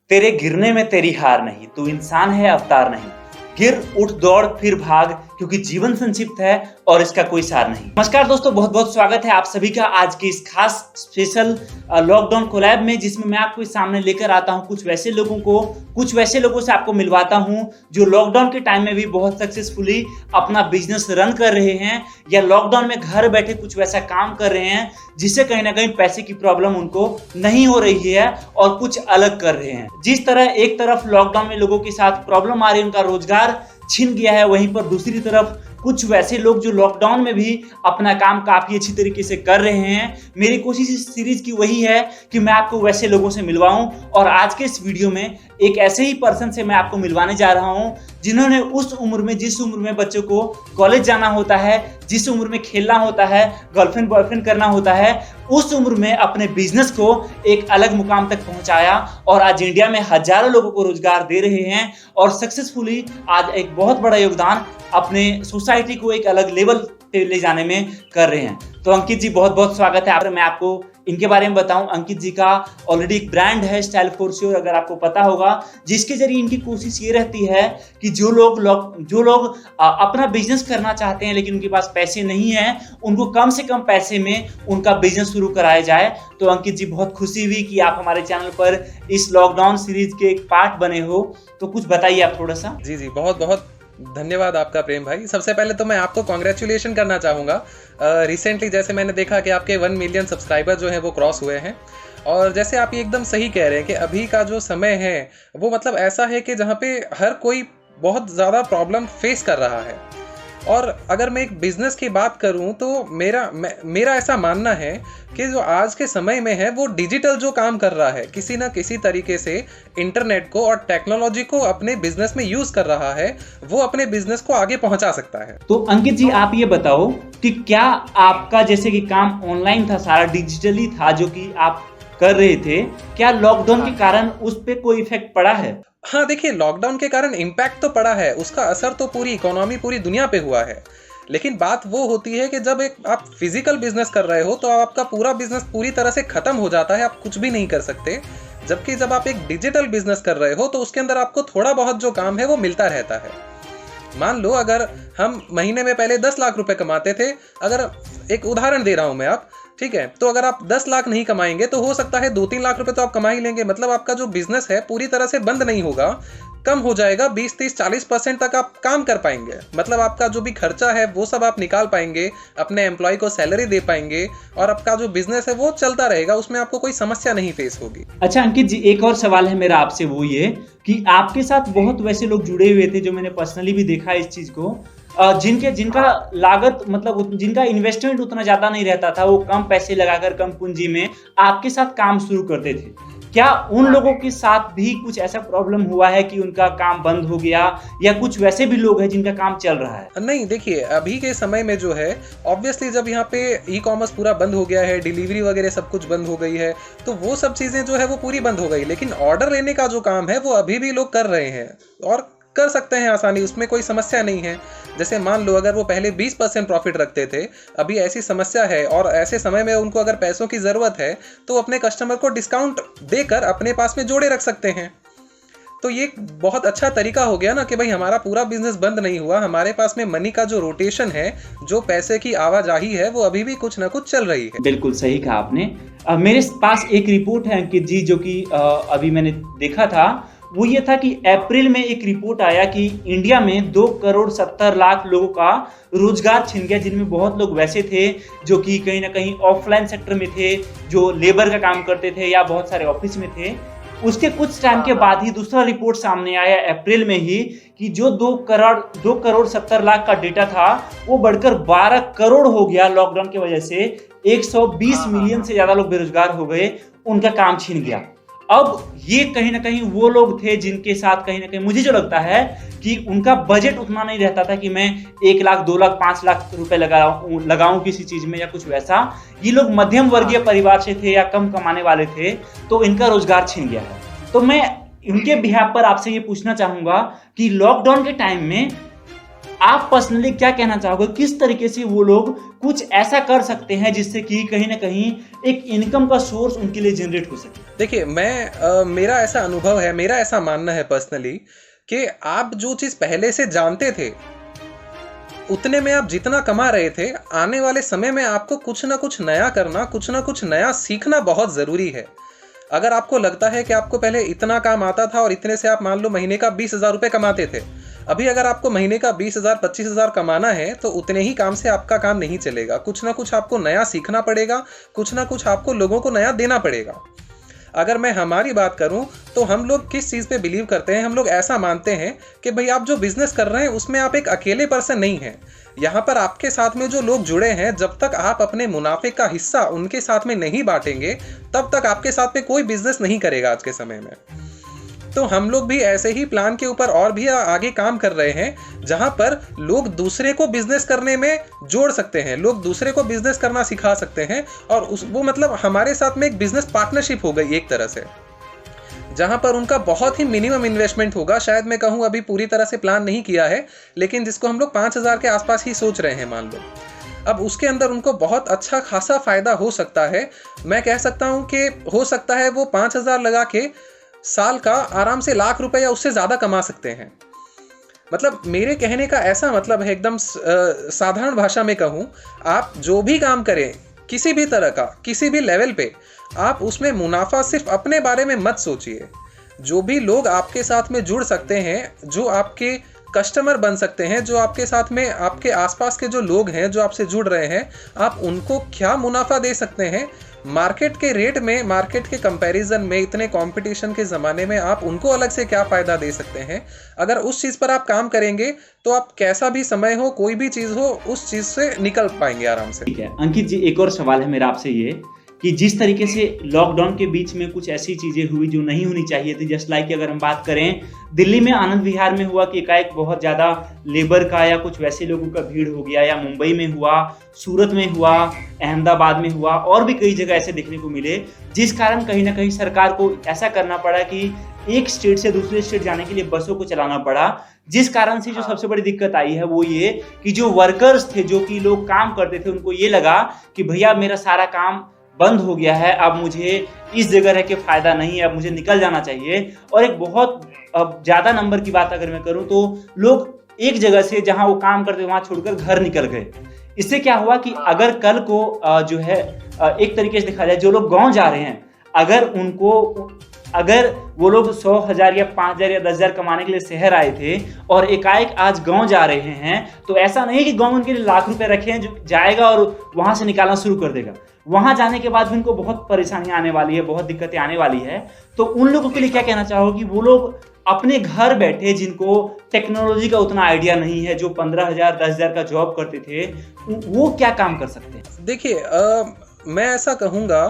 तेरे गिरने में तेरी हार नहीं, तू इंसान है अवतार नहीं। गिर उठ दौड़ फिर भाग, क्योंकि जीवन संक्षिप्त है और इसका कोई सार नहीं। नमस्कार दोस्तों, बहुत बहुत स्वागत है आप सभी का आज की इस खास स्पेशल लॉकडाउन कोलैब में, जिसमें मैं आपको इस सामने लेकर आता हूं कुछ वैसे लोगों से आपको मिलवाता हूं जो लॉकडाउन के टाइम में भी बहुत सक्सेसफुली अपना बिजनेस रन कर रहे हैं, या लॉकडाउन में घर बैठे कुछ वैसा काम कर रहे हैं जिससे कहीं ना कहीं पैसे की प्रॉब्लम उनको नहीं हो रही है और कुछ अलग कर रहे हैं। जिस तरह एक तरफ लॉकडाउन में लोगों के साथ प्रॉब्लम आ रही है, उनका रोजगार छिन गया है, वहीं पर दूसरी तरफ कुछ वैसे लोग जो लॉकडाउन में भी अपना काम काफी अच्छी तरीके से कर रहे हैं। मेरी कोशिश इस सीरीज की वही है कि मैं आपको वैसे लोगों से मिलवाऊं, और आज के इस वीडियो में एक ऐसे ही पर्सन से मैं आपको मिलवाने जा रहा हूं जिन्होंने उस उम्र में, जिस उम्र में बच्चों को कॉलेज जाना होता है, जिस उम्र में खेलना होता है, गर्लफ्रेंड बॉयफ्रेंड करना होता है, उस उम्र में अपने बिजनेस को एक अलग मुकाम तक पहुंचाया और आज इंडिया में हजारों लोगों को रोजगार दे रहे हैं और सक्सेसफुली आज एक बहुत बड़ा योगदान अपने सोसाइटी को एक अलग लेवल पे ले जाने में कर रहे हैं। तो अंकित जी, बहुत बहुत स्वागत है। मैं आपको इनके बारे में बताऊं, अंकित जी का ऑलरेडी एक ब्रांड है स्टाइल फॉर श्योर, अगर आपको पता होगा, जिसके जरिए इनकी कोशिश ये रहती है कि जो लोग अपना बिजनेस करना चाहते हैं लेकिन उनके पास पैसे नहीं है, उनको कम से कम पैसे में उनका बिजनेस शुरू कराया जाए। तो अंकित जी, बहुत खुशी हुई कि आप हमारे चैनल पर इस लॉकडाउन सीरीज के एक पार्ट बने हो, तो कुछ बताइए आप थोड़ा सा। जी, बहुत बहुत धन्यवाद आपका प्रेम भाई। सबसे पहले तो मैं आपको कॉन्ग्रेचुलेशन करना चाहूँगा। रिसेंटली जैसे मैंने देखा कि आपके 1 मिलियन सब्सक्राइबर जो हैं वो क्रॉस हुए हैं, और जैसे आप ये एकदम सही कह रहे हैं कि अभी का जो समय है वो मतलब ऐसा है कि जहाँ पे हर कोई बहुत ज़्यादा प्रॉब्लम फेस कर रहा है। और अगर मैं एक बिज़नेस की बात करूं तो मेरा ऐसा मानना है कि जो आज के समय में है वो डिजिटल जो काम कर रहा है, किसी ना किसी तरीके से इंटरनेट को और टेक्नोलॉजी को अपने बिजनेस में यूज कर रहा है, वो अपने बिजनेस को आगे पहुंचा सकता है। तो अंकित जी, आप ये बताओ कि क्या आपका जैसे कि काम ऑनलाइन था, सारा डिजिटली था जो कि आप कर रहे थे, क्या लॉकडाउन के कारण उस पर कोई इफेक्ट पड़ा है? हाँ, देखिए, लॉकडाउन के कारण इम्पैक्ट तो पड़ा है, उसका असर तो पूरी इकोनॉमी, पूरी दुनिया पे हुआ है। लेकिन बात वो होती है कि जब आप फिजिकल बिजनेस कर रहे हो तो आपका पूरा बिजनेस पूरी तरह से खत्म हो जाता है, आप कुछ भी नहीं कर सकते। जबकि जब आप एक डिजिटल बिजनेस कर रहे हो तो उसके अंदर आपको थोड़ा बहुत जो काम है वो मिलता रहता है। मान लो अगर हम महीने में पहले 10 लाख रुपए कमाते थे, अगर एक उदाहरण दे रहा हूं मैं, आप ठीक है, तो अगर आप 10 लाख नहीं कमाएंगे तो हो सकता है 2-3 लाख रुपए तो आप कमा ही लेंगे। मतलब आपका जो बिजनेस है पूरी तरह से बंद नहीं होगा, कम हो जाएगा, 20-30-40% तक आप काम कर पाएंगे। मतलब आपका जो भी खर्चा है वो सब आप निकाल पाएंगे, अपने एम्प्लॉय को सैलरी दे पाएंगे, और आपका जो बिजनेस है वो चलता रहेगा, उसमें आपको कोई समस्या नहीं फेस होगी। अच्छा अंकित जी, एक और सवाल है मेरा आपसे, वो ये कि आपके साथ बहुत वैसे लोग जुड़े हुए थे जो मैंने पर्सनली भी देखा इस चीज को, जिनका लागत, मतलब जिनका इन्वेस्टमेंट उतना ज्यादा नहीं रहता था, वो कम पैसे लगाकर कम पूंजी में आपके साथ काम शुरू करते थे। क्या उन लोगों के साथ भी कुछ ऐसा प्रॉब्लम हुआ है कि उनका काम बंद हो गया, या कुछ वैसे भी लोग हैं जिनका काम चल रहा है? नहीं, देखिए, अभी के समय में जो है ऑब्वियसली जब यहाँ पे ई कॉमर्स पूरा बंद हो गया है, डिलीवरी वगैरह सब कुछ बंद हो गई है, तो वो सब चीजें जो है वो पूरी बंद हो गई। लेकिन ऑर्डर लेने का जो काम है वो अभी भी लोग कर रहे हैं और कर सकते हैं आसानी, उसमें कोई समस्या नहीं है। जैसे मान लो अगर वो पहले 20% प्रॉफिट रखते थे, अभी ऐसी समस्या है और ऐसे समय में उनको अगर पैसों की ज़रूरत है तो अपने कस्टमर को डिस्काउंट देकर अपने पास में जोड़े रख सकते हैं। तो ये बहुत अच्छा तरीका हो गया ना कि भाई हमारा पूरा बिजनेस बंद नहीं हुआ, हमारे पास में मनी का जो रोटेशन है, जो पैसे की आवाजाही है, वो अभी भी कुछ ना कुछ चल रही है। बिल्कुल सही कहा आपने। मेरे पास एक रिपोर्ट है अंकित जी, जो कि अभी मैंने देखा था, वो ये था कि अप्रैल में एक रिपोर्ट आया कि इंडिया में 2,70,00,000 लोगों का रोजगार छिन गया, जिनमें बहुत लोग वैसे थे जो कि कहीं ना कहीं ऑफलाइन सेक्टर में थे, जो लेबर का काम करते थे, या बहुत सारे ऑफिस में थे। उसके कुछ टाइम के बाद ही दूसरा रिपोर्ट सामने आया अप्रैल में ही कि जो 2,70,00,000 का डेटा था वो बढ़कर 12 करोड़ हो गया। लॉकडाउन की वजह से 120 मिलियन से ज्यादा लोग बेरोजगार हो गए, उनका काम छिन गया। अब ये कहीं ना कहीं वो लोग थे जिनके साथ कहीं ना कहीं मुझे जो लगता है कि उनका बजट उतना नहीं रहता था कि मैं 1 लाख 2 लाख 5 लाख रुपए लगाऊं किसी चीज में या कुछ वैसा। ये लोग मध्यम वर्गीय परिवार से थे या कम कमाने वाले थे, तो इनका रोजगार छिन गया है। तो मैं उनके बिहाफ पर आपसे ये पूछना चाहूंगा कि लॉकडाउन के टाइम में आप पर्सनली क्या कहना चाहोगे, किस तरीके से वो लोग कुछ ऐसा कर सकते हैं जिससे कि कहीं ना कहीं एक इनकम का सोर्स उनके लिए जनरेट हो सके? देखिए, मेरा ऐसा अनुभव है, मेरा ऐसा मानना है पर्सनली कि आप जो चीज़ पहले से जानते थे उतने में आप जितना कमा रहे थे, आने वाले समय में आपको कुछ ना कुछ नया करना, कुछ ना कुछ नया सीखना बहुत ज़रूरी है। अगर आपको लगता है कि आपको पहले इतना काम आता था और इतने से आप मान लो महीने का 20,000 रुपये कमाते थे, अभी अगर आपको महीने का 20,000 25,000 कमाना है तो उतने ही काम से आपका काम नहीं चलेगा। कुछ ना कुछ आपको नया सीखना पड़ेगा, कुछ ना कुछ आपको लोगों को नया देना पड़ेगा। अगर मैं हमारी बात करूं तो हम लोग किस चीज़ पे बिलीव करते हैं, हम लोग ऐसा मानते हैं कि भाई आप जो बिजनेस कर रहे हैं उसमें आप एक अकेले पर्सन नहीं हैं। यहाँ पर आपके साथ में जो लोग जुड़े हैं, जब तक आप अपने मुनाफे का हिस्सा उनके साथ में नहीं बांटेंगे तब तक आपके साथ में कोई बिजनेस नहीं करेगा आज के समय में। तो हम लोग भी ऐसे ही प्लान के ऊपर और भी आगे काम कर रहे हैं, जहां पर लोग दूसरे को बिजनेस करने में जोड़ सकते हैं, लोग दूसरे को बिजनेस करना सिखा सकते हैं और वो मतलब हमारे साथ में एक बिजनेस पार्टनरशिप हो गई एक तरह से, जहां पर उनका बहुत ही मिनिमम इन्वेस्टमेंट होगा। शायद मैं कहूं अभी पूरी तरह से प्लान नहीं किया है, लेकिन जिसको हम लोग 5,000 के आसपास ही सोच रहे हैं मान लो। अब उसके अंदर उनको बहुत अच्छा खासा फायदा हो सकता है। मैं कह सकता हूं कि हो सकता है वो 5,000 लगा के साल का आराम से लाख रुपए या उससे ज़्यादा कमा सकते हैं। मतलब मेरे कहने का ऐसा मतलब है, एकदम साधारण भाषा में कहूँ, आप जो भी काम करें किसी भी तरह का, किसी भी लेवल पे, आप उसमें मुनाफा सिर्फ अपने बारे में मत सोचिए। जो भी लोग आपके साथ में जुड़ सकते हैं, जो आपके कस्टमर बन सकते हैं, जो आपके साथ में आपके आसपास के जो लोग हैं जो आपसे जुड़ रहे हैं, आप उनको क्या मुनाफा दे सकते हैं मार्केट के रेट में, मार्केट के कंपैरिजन में, इतने कंपटीशन के ज़माने में आप उनको अलग से क्या फ़ायदा दे सकते हैं। अगर उस चीज़ पर आप काम करेंगे तो आप कैसा भी समय हो, कोई भी चीज़ हो, उस चीज़ से निकल पाएंगे आराम से। ठीक है अंकित जी, एक और सवाल है मेरा आपसे ये कि जिस तरीके से लॉकडाउन के बीच में कुछ ऐसी चीज़ें हुई जो नहीं होनी चाहिए थी, जस्ट लाइक अगर हम बात करें दिल्ली में आनंद विहार में हुआ कि एकाएक बहुत ज़्यादा लेबर का या कुछ वैसे लोगों का भीड़ हो गया, या मुंबई में हुआ, सूरत में हुआ, अहमदाबाद में हुआ, और भी कई जगह ऐसे देखने को मिले, जिस कारण कहीं ना कहीं सरकार को ऐसा करना पड़ा कि एक स्टेट से दूसरे स्टेट जाने के लिए बसों को चलाना पड़ा। जिस कारण से जो सबसे बड़ी दिक्कत आई है वो ये कि जो वर्कर्स थे, जो कि लोग काम करते थे, उनको ये लगा कि भैया मेरा सारा काम बंद हो गया है, अब मुझे इस जगह रह के फायदा नहीं है, अब मुझे निकल जाना चाहिए। और एक बहुत ज़्यादा नंबर की बात अगर मैं करूं तो लोग एक जगह से जहां वो काम करते वहां छोड़कर घर निकल गए। इससे क्या हुआ कि अगर कल को जो है एक तरीके से देखा जाए, जो लोग गांव जा रहे हैं, अगर वो लोग 100,000 या 5,000 या 10,000 कमाने के लिए शहर आए थे और एकाएक आज गांव जा रहे हैं, तो ऐसा नहीं कि गांव उनके लिए लाख रुपए रखे हैं जो जाएगा और वहां से निकालना शुरू कर देगा। वहां जाने के बाद भी उनको बहुत परेशानियां आने वाली है, बहुत दिक्कतें आने वाली है। तो उन लोगों के लिए क्या कहना चाहोगे, वो लोग अपने घर बैठे, जिनको टेक्नोलॉजी का उतना आइडिया नहीं है, जो 15,000 10,000 का जॉब करते थे, वो क्या काम कर सकते हैं? देखिए, मैं ऐसा कहूँगा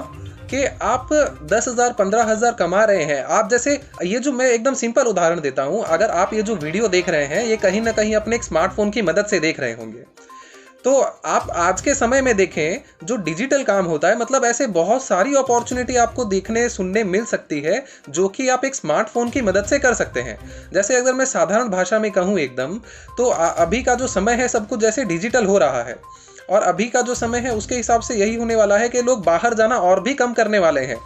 कि आप 10,000 15,000 कमा रहे हैं। आप जैसे ये जो मैं एकदम सिंपल उदाहरण देता हूँ, अगर आप ये जो वीडियो देख रहे हैं ये कहीं ना कहीं अपने एक स्मार्टफोन की मदद से देख रहे होंगे, तो आप आज के समय में देखें जो डिजिटल काम होता है, मतलब ऐसे बहुत सारी अपॉर्चुनिटी आपको देखने सुनने मिल सकती है जो कि आप एक स्मार्टफोन की मदद से कर सकते हैं। जैसे अगर मैं साधारण भाषा में कहूँ एकदम, तो अभी का जो समय है सब कुछ जैसे डिजिटल हो रहा है, और अभी का जो समय है उसके हिसाब से यही होने वाला है कि लोग बाहर जाना और भी कम करने वाले हैं।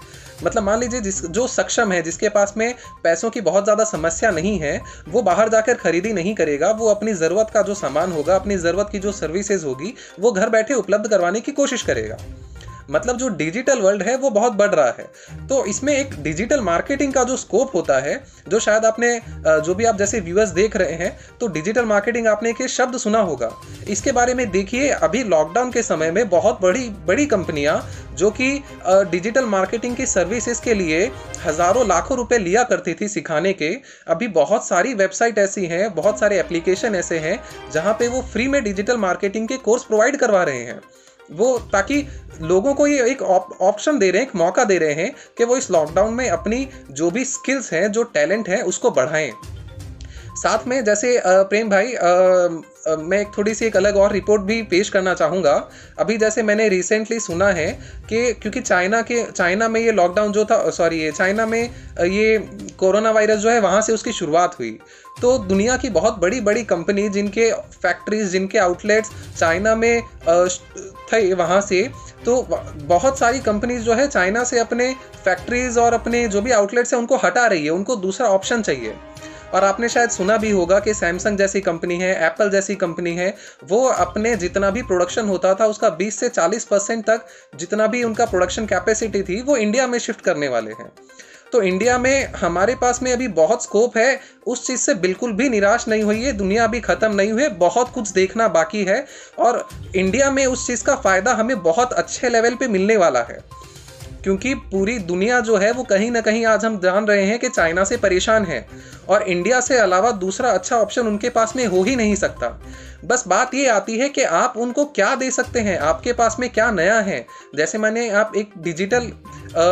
मतलब मान लीजिए जो सक्षम है, जिसके पास में पैसों की बहुत ज़्यादा समस्या नहीं है, वो बाहर जाकर खरीदी नहीं करेगा, वो अपनी ज़रूरत का जो सामान होगा, अपनी ज़रूरत की जो सर्विसेज होगी, वो घर बैठे उपलब्ध करवाने की कोशिश करेगा। मतलब जो डिजिटल वर्ल्ड है वो बहुत बढ़ रहा है। तो इसमें एक डिजिटल मार्केटिंग का जो स्कोप होता है, जो शायद आपने जो भी आप जैसे व्यूअर्स देख रहे हैं, तो डिजिटल मार्केटिंग आपने एक शब्द सुना होगा। इसके बारे में देखिए, अभी लॉकडाउन के समय में बहुत बड़ी कंपनियां जो कि डिजिटल मार्केटिंग की सर्विसेज के लिए हज़ारों लाखों रुपए लिया करती थी सिखाने के, अभी बहुत सारी वेबसाइट ऐसी हैं, बहुत सारे एप्लीकेशन ऐसे हैं जहाँ पे वो फ्री में डिजिटल मार्केटिंग के कोर्स प्रोवाइड करवा रहे हैं। वो ताकि लोगों को ये एक ऑप्शन दे रहे हैं, एक मौका दे रहे हैं कि वो इस लॉकडाउन में अपनी जो भी स्किल्स हैं, जो टैलेंट है, उसको बढ़ाएं। साथ में जैसे प्रेम भाई मैं एक थोड़ी सी एक अलग और रिपोर्ट भी पेश करना चाहूँगा। अभी जैसे मैंने रिसेंटली सुना है कि क्योंकि चाइना में ये लॉकडाउन जो था, चाइना में ये कोरोना वायरस जो है वहाँ से उसकी शुरुआत हुई। तो दुनिया की बहुत बड़ी बड़ी कंपनी जिनके फैक्ट्रीज, जिनके आउटलेट्स चाइना में थे, वहाँ से तो बहुत सारी कंपनीज जो है चाइना से अपने फैक्ट्रीज और अपने जो भी आउटलेट्स हैं उनको हटा रही है, उनको दूसरा ऑप्शन चाहिए। और आपने शायद सुना भी होगा कि सैमसंग जैसी कंपनी है, एप्पल जैसी कंपनी है, वो अपने जितना भी प्रोडक्शन होता था उसका 20 से 40% तक जितना भी उनका प्रोडक्शन कैपेसिटी थी वो इंडिया में शिफ्ट करने वाले हैं। तो इंडिया में हमारे पास में अभी बहुत स्कोप है, उस चीज़ से बिल्कुल भी निराश नहीं हुई है। दुनिया अभी ख़त्म नहीं हुई है, बहुत कुछ देखना बाकी है और इंडिया में उस चीज़ का फ़ायदा हमें बहुत अच्छे लेवल पे मिलने वाला है, क्योंकि पूरी दुनिया जो है वो कहीं ना कहीं आज हम जान रहे हैं कि चाइना से परेशान है और इंडिया से अलावा दूसरा अच्छा ऑप्शन उनके पास में हो ही नहीं सकता। बस बात ये आती है कि आप उनको क्या दे सकते हैं, आपके पास में क्या नया है। जैसे मैंने आप एक डिजिटल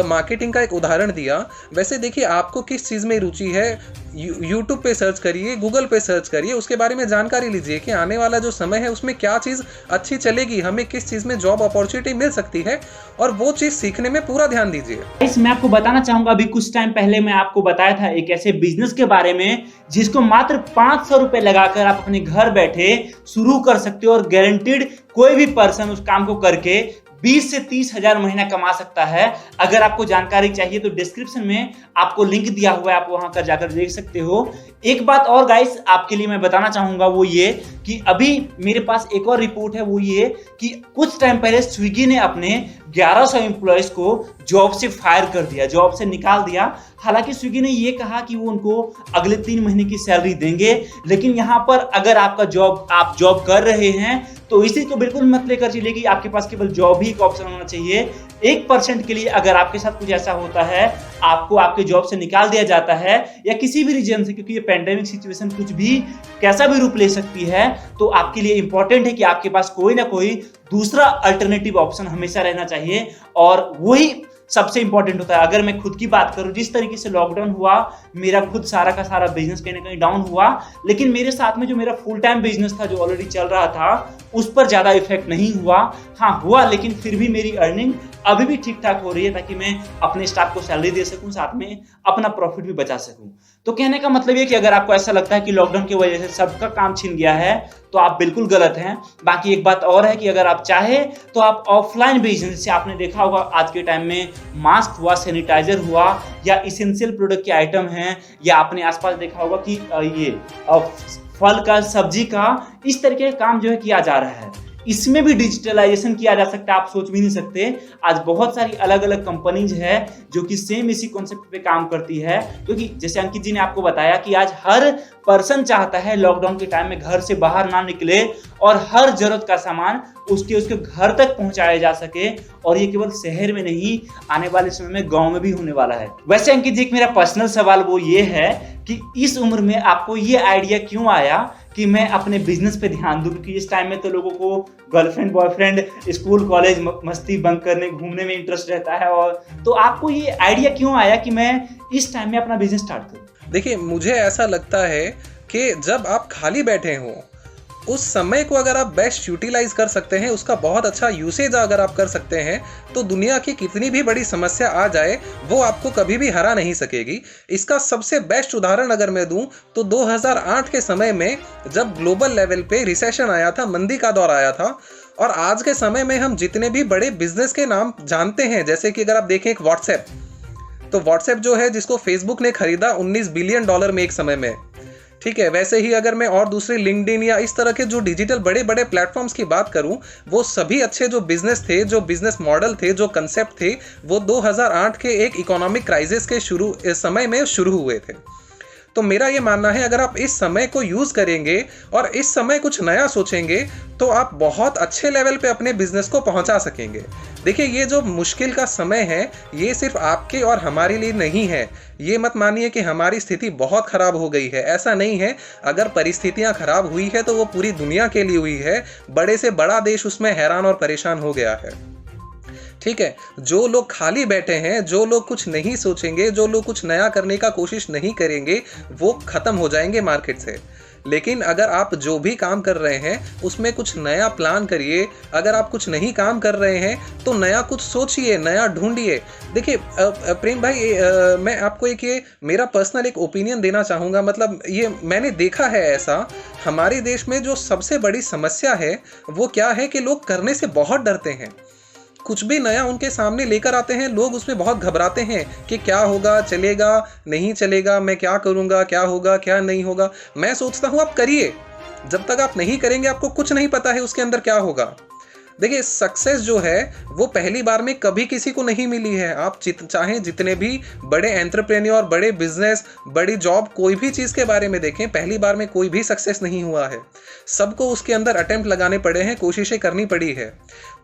मार्केटिंग का एक उदाहरण दिया, वैसे देखिए आपको किस चीज़ में रुचि है, यूट्यूब पे सर्च करिए, गूगल पे सर्च करिए, उसके बारे में जानकारी लीजिए कि आने वाला जो समय है उसमें क्या चीज़ अच्छी चलेगी, हमें किस चीज़ में जॉब अपॉर्चुनिटी मिल सकती है, और वो चीज़ सीखने में पूरा ध्यान दीजिए। मैं आपको बताना चाहूंगा, अभी कुछ टाइम पहले मैं आपको बताया था एक ऐसे बिजनेस के बारे में जिसको मात्र 500 रुपए लगाकर आप अपने घर बैठे शुरू कर सकते हो और गारंटीड कोई भी पर्सन उस काम को करके 20 से 30 हजार महीना कमा सकता है। अगर आपको जानकारी चाहिए तो डिस्क्रिप्शन में आपको लिंक दिया हुआ है, आप वहां कर जाकर देख सकते हो। एक बात और गाइस आपके लिए मैं बताना चाहूंगा, वो ये कि अभी मेरे पास एक और रिपोर्ट है, वो ये कि कुछ टाइम पहले स्विगी ने अपने 1100 एम्प्लॉयज को जॉब से फायर कर दिया, जॉब से निकाल दिया। हालांकि स्विगी ने ये कहा कि वो उनको अगले 3 महीने की सैलरी देंगे, लेकिन यहाँ पर अगर आप जॉब कर रहे हैं तो इसी को बिल्कुल मत लेकर चलिए कि आपके पास केवल जॉब ही एक ऑप्शन होना चाहिए। 1% के लिए अगर आपके साथ कुछ ऐसा होता है, आपको आपके जॉब से निकाल दिया जाता है या किसी भी रीजन से, क्योंकि ये पेंडेमिक सिचुएशन कुछ भी कैसा भी रूप ले सकती है, तो आपके लिए इंपॉर्टेंट है कि आपके पास कोई ना कोई दूसरा अल्टरनेटिव ऑप्शन हमेशा रहना चाहिए। और वही सबसे इंपॉर्टेंट होता है। अगर मैं खुद की बात करूं, जिस तरीके से लॉकडाउन हुआ, मेरा खुद सारा का सारा बिजनेस कहीं ना कहीं डाउन हुआ, लेकिन मेरे साथ में जो मेरा फुल टाइम बिजनेस था जो ऑलरेडी चल रहा था, उस पर ज्यादा इफेक्ट नहीं हुआ। हाँ हुआ, लेकिन फिर भी मेरी अर्निंग अभी भी ठीक ठाक हो रही है, ताकि मैं अपने स्टाफ को सैलरी दे सकूं, साथ में अपना प्रॉफिट भी बचा सकूं। तो कहने का मतलब ये कि अगर आपको ऐसा लगता है कि लॉकडाउन की वजह से सबका काम छिन गया है, तो आप बिल्कुल गलत हैं। बाकी एक बात और है कि अगर आप चाहें तो आप ऑफलाइन बिजनेस, जैसे आपने देखा होगा आज के टाइम में मास्क हुआ, सैनिटाइजर हुआ, या इसेंशियल प्रोडक्ट के आइटम हैं, या आपने आसपास देखा होगा कि ये फल का, सब्जी का, इस तरीके का काम जो है किया जा रहा है। इसमें भी डिजिटलाइजेशन किया जा सकता है, आप सोच भी नहीं सकते। आज बहुत सारी अलग अलग कंपनीज है जो कि सेम इसी कॉन्सेप्ट पे काम करती है, क्योंकि जैसे अंकित जी ने आपको बताया कि आज हर पर्सन चाहता है लॉकडाउन के टाइम में घर से बाहर ना निकले और हर जरूरत का सामान उसके घर तक पहुंचाया जा सके। और ये केवल शहर में नहीं, आने वाले समय में गांव में भी होने वाला है। वैसे अंकित जी, एक मेरा पर्सनल सवाल वो ये है कि इस उम्र में आपको ये आइडिया क्यों आया कि मैं अपने बिजनेस पे ध्यान दूं? क्योंकि इस टाइम में तो लोगों को गर्लफ्रेंड, बॉयफ्रेंड, स्कूल, कॉलेज, मस्ती, बंक करने, घूमने में इंटरेस्ट रहता है। और तो आपको ये आइडिया क्यों आया कि मैं इस टाइम में अपना बिजनेस स्टार्ट करूं? देखिए, मुझे ऐसा लगता है कि जब आप खाली बैठे हो, उस समय को अगर आप बेस्ट यूटिलाइज कर सकते हैं, उसका बहुत अच्छा यूसेज अगर आप कर सकते हैं, तो दुनिया की कितनी भी बड़ी समस्या आ जाए वो आपको कभी भी हरा नहीं सकेगी। इसका सबसे बेस्ट उदाहरण अगर मैं दूं तो 2008 के समय में जब ग्लोबल लेवल पे रिसेशन आया था, मंदी का दौर आया था, और आज के समय में हम जितने भी बड़े बिजनेस के नाम जानते हैं, जैसे कि अगर आप देखें एक व्हाट्सएप, तो व्हाट्सएप जो है जिसको फेसबुक ने खरीदा $19 बिलियन में एक समय में, ठीक है। वैसे ही अगर मैं और दूसरे लिंक्डइन या इस तरह के जो डिजिटल बड़े बड़े प्लेटफॉर्म्स की बात करूं, वो सभी अच्छे जो बिजनेस थे, जो बिजनेस मॉडल थे, जो कंसेप्ट थे, वो 2008 के एक इकोनॉमिक क्राइसिस के समय में शुरू हुए थे। तो मेरा ये मानना है, अगर आप इस समय को यूज करेंगे और इस समय कुछ नया सोचेंगे, तो आप बहुत अच्छे लेवल पे अपने बिजनेस को पहुंचा सकेंगे। देखिए, ये जो मुश्किल का समय है, ये सिर्फ आपके और हमारे लिए नहीं है। ये मत मानिए कि हमारी स्थिति बहुत खराब हो गई है, ऐसा नहीं है। अगर परिस्थितियां खराब हुई है तो वो पूरी दुनिया के लिए हुई है। बड़े से बड़ा देश उसमें हैरान और परेशान हो गया है। ठीक है, जो लोग खाली बैठे हैं, जो लोग कुछ नहीं सोचेंगे, जो लोग कुछ नया करने का कोशिश नहीं करेंगे, वो खत्म हो जाएंगे मार्केट से। लेकिन अगर आप जो भी काम कर रहे हैं उसमें कुछ नया प्लान करिए। अगर आप कुछ नहीं काम कर रहे हैं तो नया कुछ सोचिए, नया ढूंढिए। देखिए प्रेम भाई, मैं आपको एक ये मेरा पर्सनल एक ओपिनियन देना चाहूँगा। मतलब ये मैंने देखा है ऐसा, हमारे देश में जो सबसे बड़ी समस्या है वो क्या है कि लोग करने से बहुत डरते हैं। कुछ भी नया उनके सामने लेकर आते हैं, लोग उसमें बहुत घबराते हैं कि क्या होगा, चलेगा नहीं चलेगा, मैं क्या करूँगा, क्या होगा क्या नहीं होगा। मैं सोचता हूँ आप करिए, जब तक आप नहीं करेंगे आपको कुछ नहीं पता है उसके अंदर क्या होगा। देखिए सक्सेस जो है वो पहली बार में कभी किसी को नहीं मिली है। आप चाहें जितने भी बड़े एंटरप्रेन्योर, बड़े बिजनेस, बड़ी जॉब, कोई भी चीज़ के बारे में देखें, पहली बार में कोई भी सक्सेस नहीं हुआ है। सबको उसके अंदर अटेम्प्ट लगाने पड़े हैं, कोशिशें करनी पड़ी है।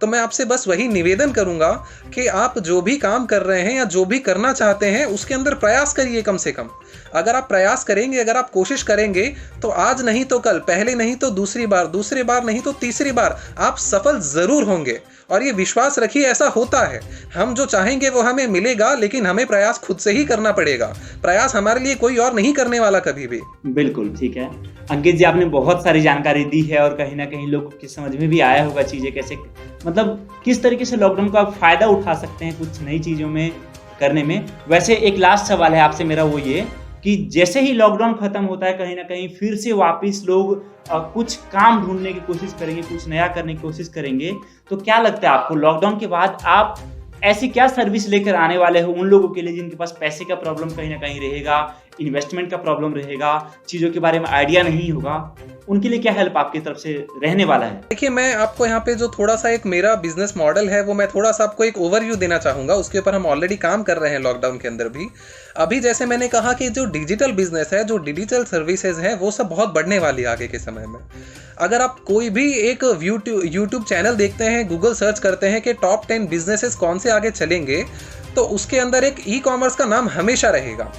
तो मैं आपसे बस वही निवेदन करूंगा कि आप जो भी काम कर रहे हैं या जो भी करना चाहते हैं उसके अंदर प्रयास करिए। कम से कम अगर आप प्रयास करेंगे, अगर आप कोशिश करेंगे तो आज नहीं तो कल, पहले नहीं तो दूसरी बार, दूसरी बार नहीं तो तीसरी बार आप सफल जरूर होंगे। और ये विश्वास रखिए, ऐसा होता है। हम जो चाहेंगे वो हमें मिलेगा, लेकिन हमें प्रयास खुद से ही करना पड़ेगा। प्रयास हमारे लिए कोई और नहीं करने वाला कभी भी। बिल्कुल ठीक है अंकित जी, आपने बहुत सारी जानकारी दी है और कहीं ना कहीं लोगों की समझ में भी आया होगा चीजें कैसे, मतलब किस तरीके से लॉकडाउन का आप फायदा उठा सकते हैं कुछ नई चीजों में करने में। वैसे एक लास्ट सवाल है आपसे मेरा, वो ये कि जैसे ही लॉकडाउन खत्म होता है कहीं ना कहीं फिर से वापस लोग कुछ काम ढूंढने की कोशिश करेंगे, कुछ नया करने की कोशिश करेंगे, तो क्या लगता है आपको लॉकडाउन के बाद आप ऐसी क्या सर्विस लेकर आने वाले हो उन लोगों के लिए जिनके पास पैसे का प्रॉब्लम कहीं ना कहीं रहेगा, इन्वेस्टमेंट का प्रॉब्लम रहेगा, चीज़ों के बारे में आइडिया नहीं होगा, उनके लिए क्या हेल्प आपकी तरफ से रहने वाला है? देखिए मैं आपको यहाँ पे जो थोड़ा सा एक मेरा बिजनेस मॉडल है वो मैं थोड़ा सा आपको एक ओवरव्यू देना चाहूँगा। उसके ऊपर हम ऑलरेडी काम कर रहे हैं लॉकडाउन के अंदर भी। अभी जैसे मैंने कहा कि जो डिजिटल बिजनेस है, जो डिजिटल सर्विसेज हैं, वो सब बहुत बढ़ने वाली है आगे के समय में। अगर आप कोई भी एक यूट्यूब चैनल देखते हैं, गूगल सर्च करते हैं कि टॉप 10 बिजनेसेस कौन से आगे चलेंगे, तो उसके अंदर एक ई कॉमर्स का नाम हमेशा रहेगा।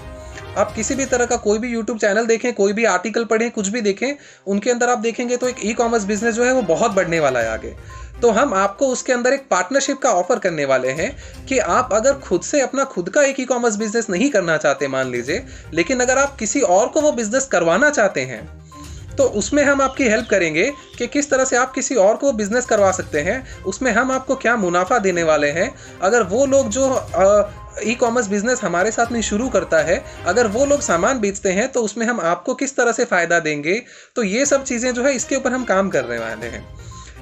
आप किसी भी तरह का कोई भी यूट्यूब चैनल देखें, कोई भी आर्टिकल पढ़ें, कुछ भी देखें, उनके अंदर आप देखेंगे तो एक ई कॉमर्स बिजनेस जो है वो बहुत बढ़ने वाला है आगे। तो हम आपको उसके अंदर एक पार्टनरशिप का ऑफर करने वाले हैं कि आप अगर खुद से अपना खुद का एक ई कॉमर्स बिजनेस नहीं करना चाहते मान लीजिए, लेकिन अगर आप किसी और को वो बिजनेस करवाना चाहते हैं, तो उसमें हम आपकी हेल्प करेंगे कि किस तरह से आप किसी और को बिजनेस करवा सकते हैं। उसमें हम आपको क्या मुनाफा देने वाले हैं। अगर वो लोग जो ई कॉमर्स बिजनेस हमारे साथ में शुरू करता है, अगर वो लोग सामान बेचते हैं तो उसमें हम आपको किस तरह से फ़ायदा देंगे, तो ये सब चीज़ें जो है इसके ऊपर हम काम करने वाले हैं।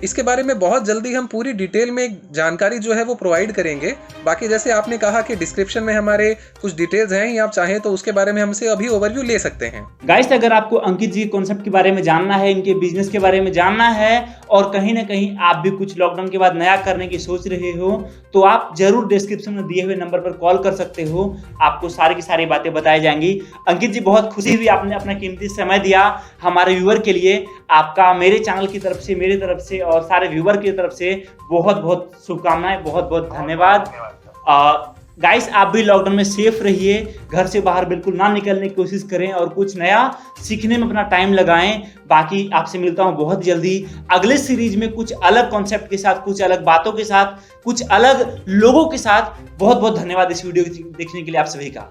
इसके बारे में बहुत जल्दी हम पूरी डिटेल में एक जानकारी जो है वो प्रोवाइड करेंगे। बाकी जैसे आपने कहा कि डिस्क्रिप्शन में हमारे कुछ डिटेल्स हैं, या आप चाहें तो उसके बारे में हमसे अभी ओवरव्यू ले सकते हैं। गाइस, अगर आपको अंकित जी कॉन्सेप्ट के बारे में जानना है, इनके बिजनेस के बारे में जानना है, और कहीं ना कहीं आप भी कुछ लॉकडाउन के बाद नया करने की सोच रहे हो, तो आप जरूर डिस्क्रिप्शन में दिए हुए नंबर पर कॉल कर सकते हो। आपको सारी की सारी बातें बताई जाएंगी। अंकित जी, बहुत खुशी हुई आपने अपना कीमती समय दिया हमारे व्यूअर के लिए। आपका मेरे चैनल की तरफ से, मेरी तरफ से और सारे व्यूअर की तरफ से बहुत बहुत शुभकामनाएं, बहुत बहुत धन्यवाद। गाइस, आप भी लॉकडाउन में सेफ रहिए, घर से बाहर बिल्कुल ना निकलने की कोशिश करें और कुछ नया सीखने में अपना टाइम लगाएं। बाकी आपसे मिलता हूं बहुत जल्दी अगले सीरीज में कुछ अलग कॉन्सेप्ट के साथ, कुछ अलग बातों के साथ, कुछ अलग लोगों के साथ। बहुत बहुत धन्यवाद इस वीडियो देखने के लिए आप सभी का।